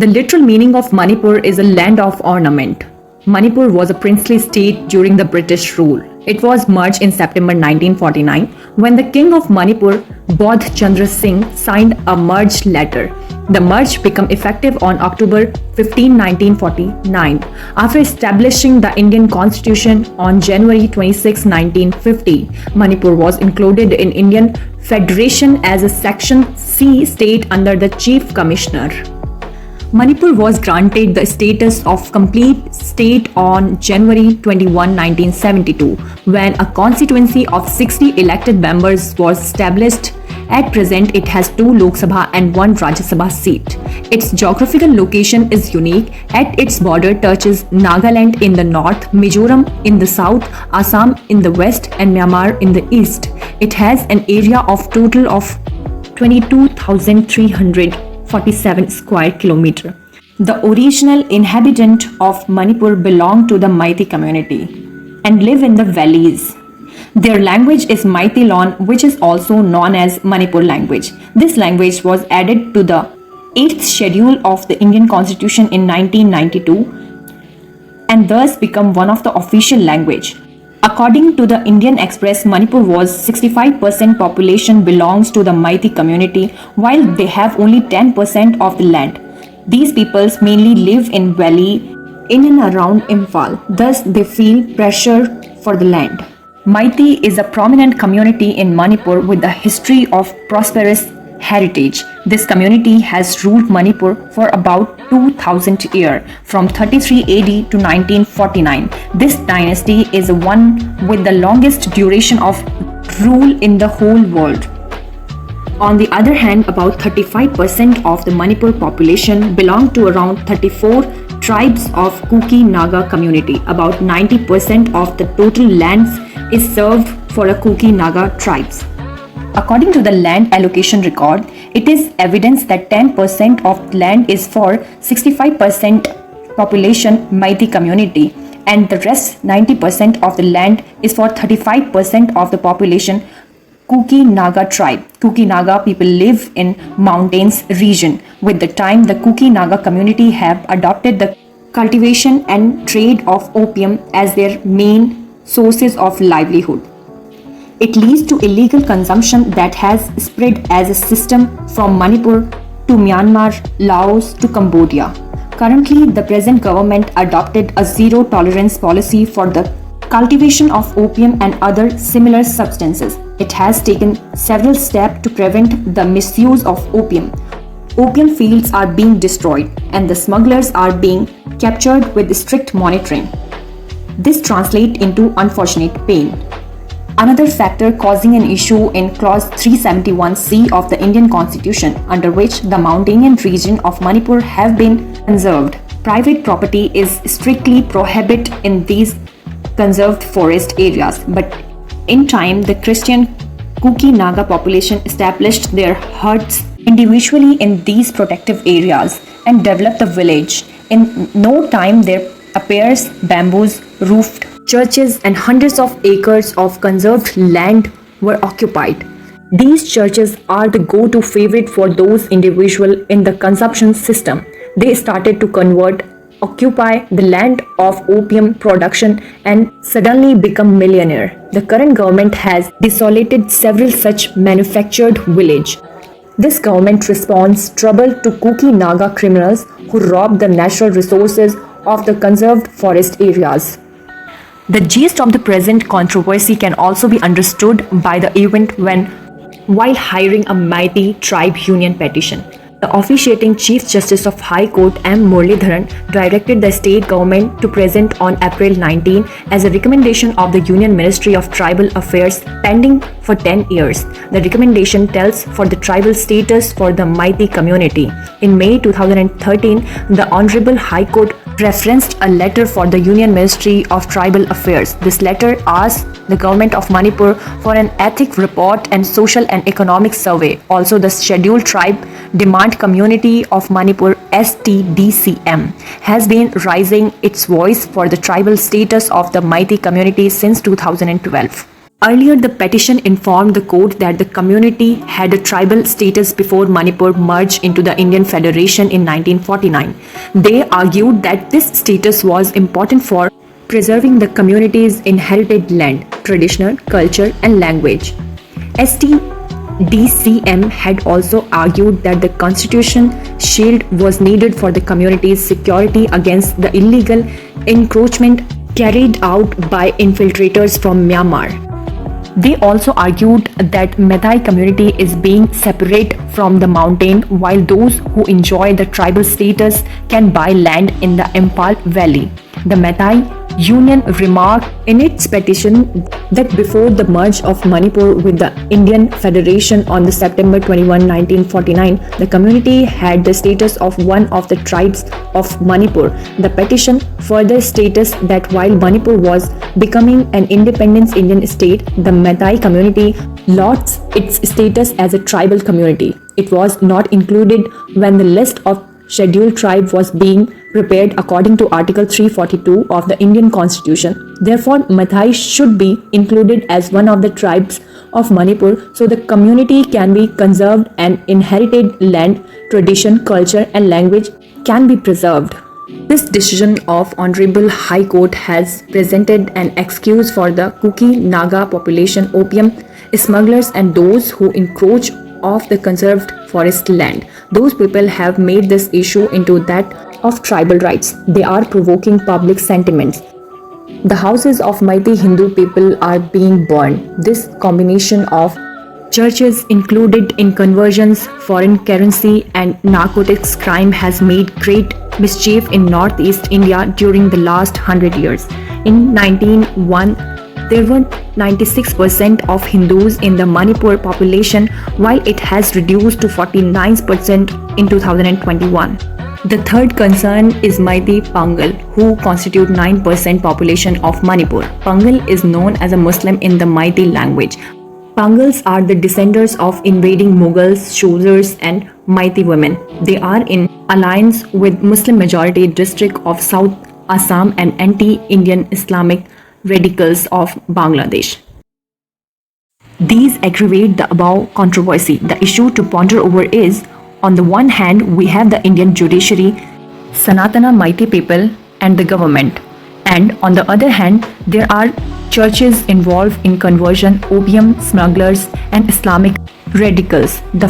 The literal meaning of Manipur is a land of ornament. Manipur was a princely state during the British rule. It was merged in September 1949 when the king of Manipur, Bodh Chandra Singh, signed a merge letter. The merge became effective on October 15, 1949. After establishing the Indian Constitution on January 26, 1950, Manipur was included in Indian Federation as a Section C state under the Chief Commissioner. Manipur was granted the status of complete state on January 21, 1972, when a constituency of 60 elected members was established. At present, it has 2 Lok Sabha and 1 Rajya Sabha seat. Its geographical location is unique. At its border touches Nagaland in the north, Mizoram in the south, Assam in the west, and Myanmar in the east. It has an area of total of 22,347 square kilometer. The original inhabitant of Manipur belong to the Meitei community and live in the valleys. Their language is Meitei Lon, which is also known as Manipur language. This language was added to the 8th schedule of the Indian Constitution in 1992 and thus become one of the official language. According to the Indian Express, Manipur was 65% population belongs to the Meitei community, while they have only 10% of the land. These peoples mainly live in valley in and around Imphal, thus they feel pressure for the land. Meitei is a prominent community in Manipur with a history of prosperous heritage. This community has ruled Manipur for about 2000 years, from 33 AD to 1949. This dynasty is the one with the longest duration of rule in the whole world. On the other hand, about 35% of the Manipur population belong to around 34 tribes of Kuki Naga community. About 90% of the total lands is served for a Kuki Naga tribes. According to the land allocation record, it is evidence that 10% of land is for 65% population Meitei community and the rest 90% of the land is for 35% of the population Kuki Naga tribe. Kuki Naga people live in mountains region. With the time, the Kuki Naga community have adopted the cultivation and trade of opium as their main sources of livelihood. It leads to illegal consumption that has spread as a system from Manipur to Myanmar, Laos to Cambodia. Currently, the present government adopted a zero tolerance policy for the cultivation of opium and other similar substances. It has taken several steps to prevent the misuse of opium. Opium fields are being destroyed and the smugglers are being captured with strict monitoring. This translates into unfortunate pain. Another factor causing an issue in Clause 371C of the Indian Constitution, under which the mountainous region of Manipur have been conserved. Private property is strictly prohibited in these conserved forest areas, but in time the Christian Kuki Naga population established their huts individually in these protective areas and developed the village. In no time there appears bamboos roofed churches and hundreds of acres of conserved land were occupied. These churches are the go-to favorite for those individuals in the consumption system. They started to occupy the land of opium production and suddenly become millionaire. The current government has desolated several such manufactured villages. This government responds trouble to Kuki Naga criminals who rob the natural resources of the conserved forest areas. The gist of the present controversy can also be understood by the event while hiring a Meitei tribe union petition. The officiating Chief Justice of High Court M. Muralidharan directed the state government to present on April 19 as a recommendation of the Union Ministry of Tribal Affairs pending for 10 years. The recommendation tells for the tribal status for the Meitei community. In May 2013, the Honorable High Court referenced a letter for the Union Ministry of Tribal Affairs. This letter asked the government of Manipur for an ethic report and social and economic survey. Also, the Scheduled Tribe Demand Community of Manipur STDCM has been raising its voice for the tribal status of the Meitei community since 2012. Earlier, the petition informed the court that the community had a tribal status before Manipur merged into the Indian Federation in 1949. They argued that this status was important for preserving the community's inherited land, traditional culture, and language. STDCM had also argued that the constitution shield was needed for the community's security against the illegal encroachment carried out by infiltrators from Myanmar. They also argued that Meithei community is being separate from the mountain, while those who enjoy the tribal status can buy land in the Imphal Valley. The Meithei Union remarked in its petition that before the merge of Manipur with the Indian Federation on the September 21, 1949, the community had the status of one of the tribes of Manipur. The petition further states that while Manipur was becoming an independent Indian state, the Meithei community lost its status as a tribal community. It was not included when the list of scheduled tribe was being prepared according to Article 342 of the Indian Constitution. Therefore, Meithei should be included as one of the tribes of Manipur so the community can be conserved and inherited land, tradition, culture and language can be preserved. This decision of Honorable High Court has presented an excuse for the Kuki Naga population, opium smugglers and those who encroach of the conserved forest land. Those people have made this issue into that of tribal rights. They are provoking public sentiments. The houses of mighty Hindu people are being burned. This combination of churches included in conversions, foreign currency and narcotics crime has made great mischief in northeast India during the last 100 years. In 1901, there were 96% of Hindus in the Manipur population, while it has reduced to 49% in 2021. The third concern is Meithei Pangal, who constitute 9% population of Manipur. Pangal is known as a Muslim in the Meithei language. Pangals are the descendants of invading Mughals, Shudras and Meithei women. They are in alliance with Muslim majority district of South Assam and anti-Indian Islamic radicals of Bangladesh. These aggravate the above controversy. The issue to ponder over is, on the one hand, we have the Indian judiciary, Sanatana Meithei people and the government. And on the other hand, there are churches involved in conversion, opium smugglers and Islamic radicals. The